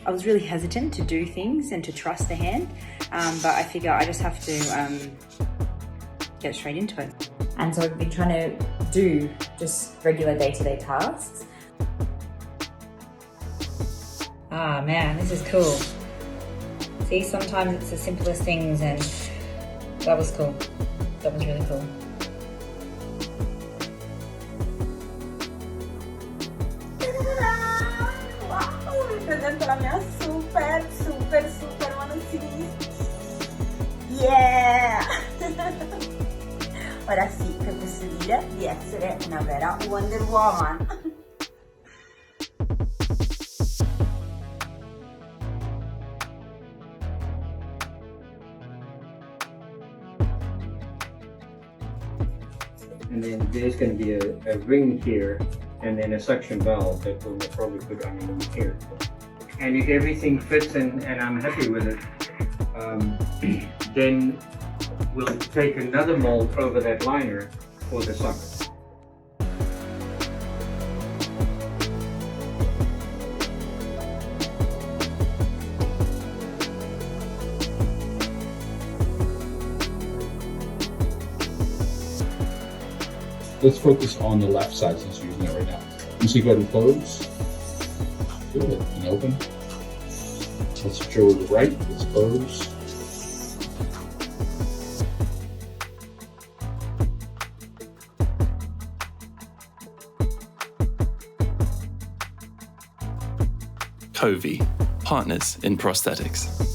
I was really hesitant to do things and to trust the hand, but I figure I just have to get straight into it. And so I've been trying to do just regular day-to-day tasks. Ah man, this is cool. See, sometimes it's the simplest things, and that was cool. That was really cool. Wow, mi presento la mia super mano sinistra. Yeah! Ora sì, che posso dire di essere una vera Wonder Woman. And then there's going to be a ring here, and then a suction valve that we'll probably put underneath here. And if everything fits and I'm happy with it, then we'll take another mold over that liner for the socket. Let's focus on the left side since you're using it right now. You see, go ahead and close. Good. And open. Let's show the right. Let's close. COVVI, partners in prosthetics.